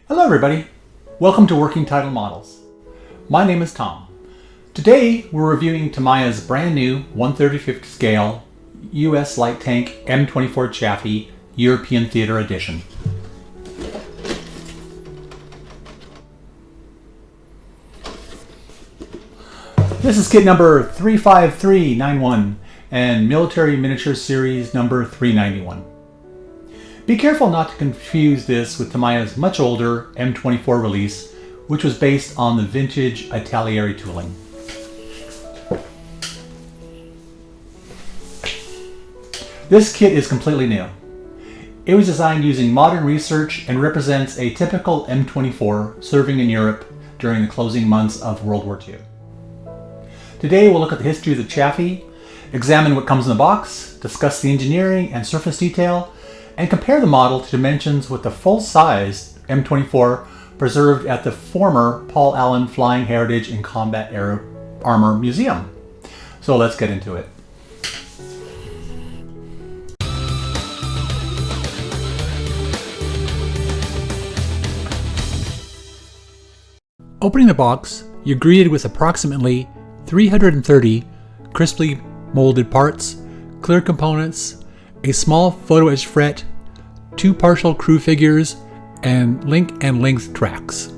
Hello everybody, welcome to Working Title Models. My name is Tom. Today we're reviewing Tamiya's brand new 1/35th scale US light tank M24 Chaffee European Theater Edition. This is kit number 35391 and Military Miniature Series number 391. Be careful not to confuse this with Tamiya's much older M24 release, which was based on the vintage Italieri tooling. This kit is completely new. It was designed using modern research and represents a typical M24 serving in Europe during the closing months of World War II. Today we'll look at the history of the Chaffee, examine what comes in the box, discuss the engineering and surface detail, and compare the model to dimensions with the full-size M24 preserved at the former Paul Allen Flying Heritage and Combat Armor Museum. So let's get into it. Opening the box, you're greeted with approximately 330 crisply molded parts, clear components, a small photo etched fret, 2 partial crew figures, and link and length tracks.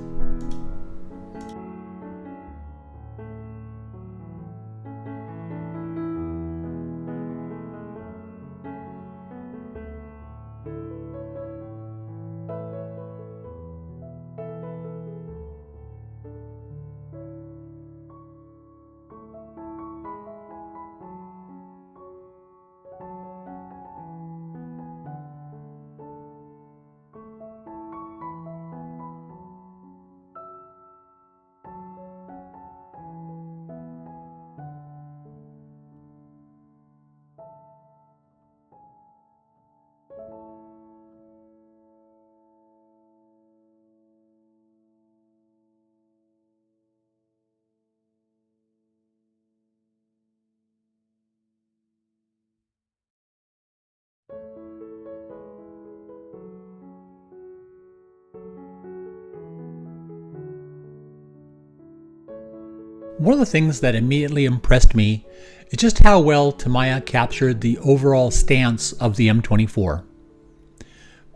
One of the things that immediately impressed me is just how well Tamiya captured the overall stance of the M24.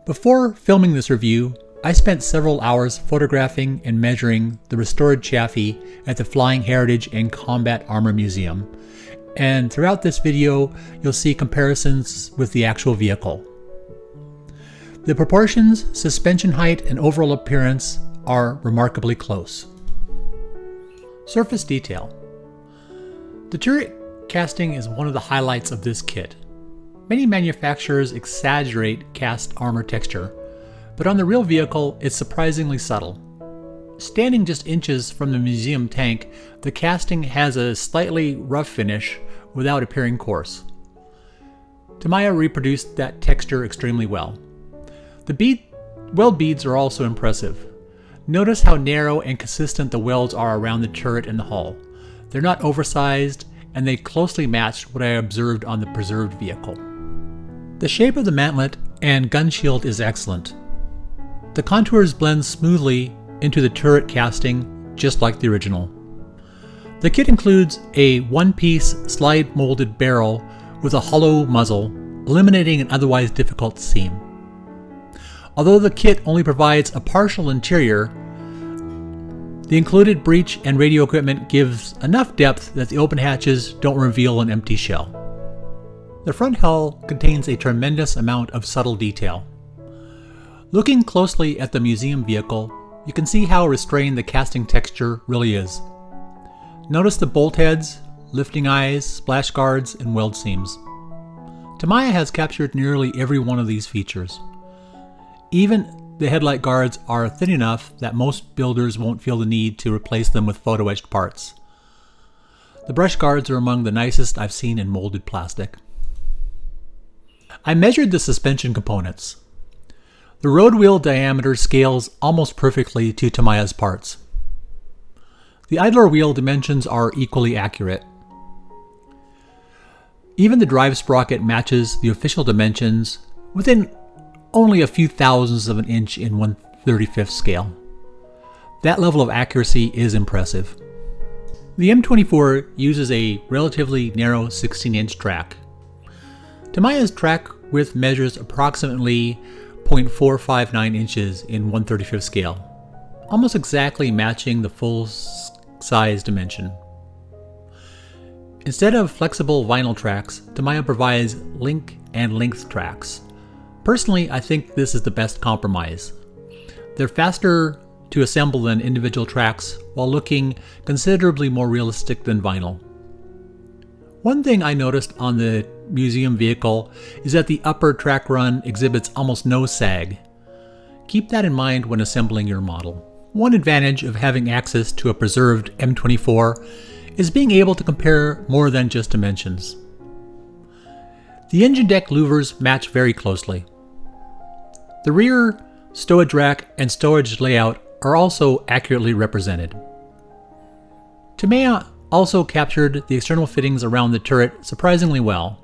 Before filming this review, I spent several hours photographing and measuring the restored Chaffee at the Flying Heritage and Combat Armor Museum, and throughout this video you'll see comparisons with the actual vehicle. The proportions, suspension height, and overall appearance are remarkably close. Surface detail. The turret casting is one of the highlights of this kit. Many manufacturers exaggerate cast armor texture, but on the real vehicle it's surprisingly subtle. Standing just inches from the museum tank, the casting has a slightly rough finish without appearing coarse. Tamiya reproduced that texture extremely well. The weld beads are also impressive. Notice how narrow and consistent the welds are around the turret and the hull. They're not oversized, and they closely match what I observed on the preserved vehicle. The shape of the mantlet and gun shield is excellent. The contours blend smoothly into the turret casting, just like the original. The kit includes a one-piece slide molded barrel with a hollow muzzle, eliminating an otherwise difficult seam. Although the kit only provides a partial interior, the included breech and radio equipment gives enough depth that the open hatches don't reveal an empty shell. The front hull contains a tremendous amount of subtle detail. Looking closely at the museum vehicle, you can see how restrained the casting texture really is. Notice the bolt heads, lifting eyes, splash guards, and weld seams. Tamiya has captured nearly every one of these features. Even the headlight guards are thin enough that most builders won't feel the need to replace them with photo etched parts. The brush guards are among the nicest I've seen in molded plastic. I measured the suspension components. The road wheel diameter scales almost perfectly to Tamiya's parts. The idler wheel dimensions are equally accurate. Even the drive sprocket matches the official dimensions within only a few thousandths of an inch in 1/35 scale. That level of accuracy is impressive. The M24 uses a relatively narrow 16-inch track. Tamiya's track width measures approximately 0.459 inches in 1/35 scale, almost exactly matching the full size dimension. Instead of flexible vinyl tracks, Tamiya provides link and length tracks. Personally, I think this is the best compromise. They're faster to assemble than individual tracks while looking considerably more realistic than vinyl. One thing I noticed on the museum vehicle is that the upper track run exhibits almost no sag. Keep that in mind when assembling your model. One advantage of having access to a preserved M24 is being able to compare more than just dimensions. The engine deck louvers match very closely. The rear stowage rack and stowage layout are also accurately represented. Tamiya also captured the external fittings around the turret surprisingly well.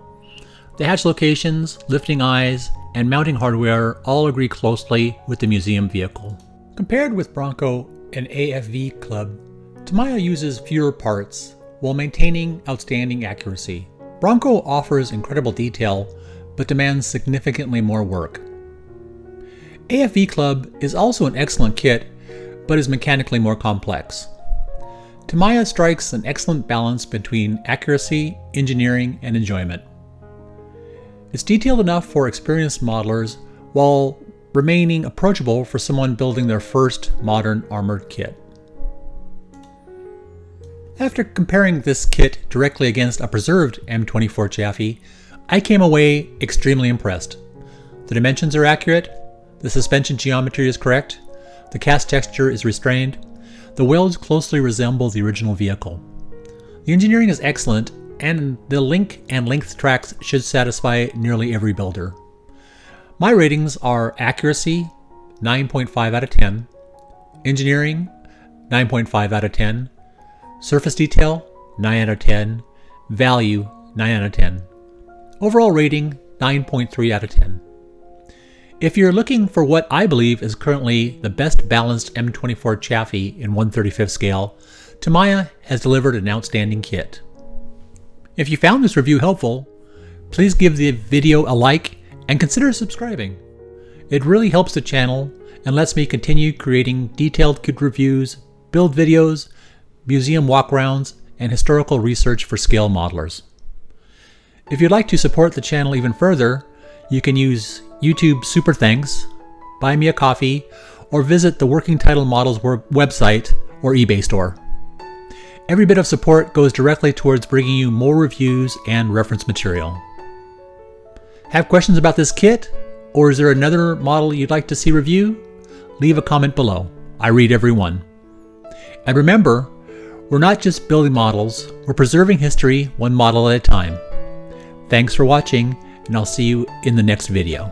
The hatch locations, lifting eyes, and mounting hardware all agree closely with the museum vehicle. Compared with Bronco and AFV Club, Tamiya uses fewer parts while maintaining outstanding accuracy. Bronco offers incredible detail, but demands significantly more work. AFV Club is also an excellent kit, but is mechanically more complex. Tamiya strikes an excellent balance between accuracy, engineering, and enjoyment. It's detailed enough for experienced modelers while remaining approachable for someone building their first modern armored kit. After comparing this kit directly against a preserved M24 Chaffee, I came away extremely impressed. The dimensions are accurate, the suspension geometry is correct, the cast texture is restrained, the welds closely resemble the original vehicle. The engineering is excellent, and the link and length tracks should satisfy nearly every builder. My ratings are accuracy, 9.5 out of 10, engineering, 9.5 out of 10, surface detail, 9 out of 10, value, 9 out of 10. Overall rating, 9.3 out of 10. If you're looking for what I believe is currently the best balanced M24 Chaffee in 1/35 scale, Tamiya has delivered an outstanding kit. If you found this review helpful, please give the video a like and consider subscribing. It really helps the channel and lets me continue creating detailed kit reviews, build videos, museum walkarounds, and historical research for scale modelers. If you'd like to support the channel even further, you can use YouTube Super Thanks, buy me a coffee, or visit the Working Title Models website or eBay store. Every bit of support goes directly towards bringing you more reviews and reference material. Have questions about this kit? Or is there another model you'd like to see review? Leave a comment below. I read every one. And remember, we're not just building models, we're preserving history one model at a time. Thanks for watching, and I'll see you in the next video.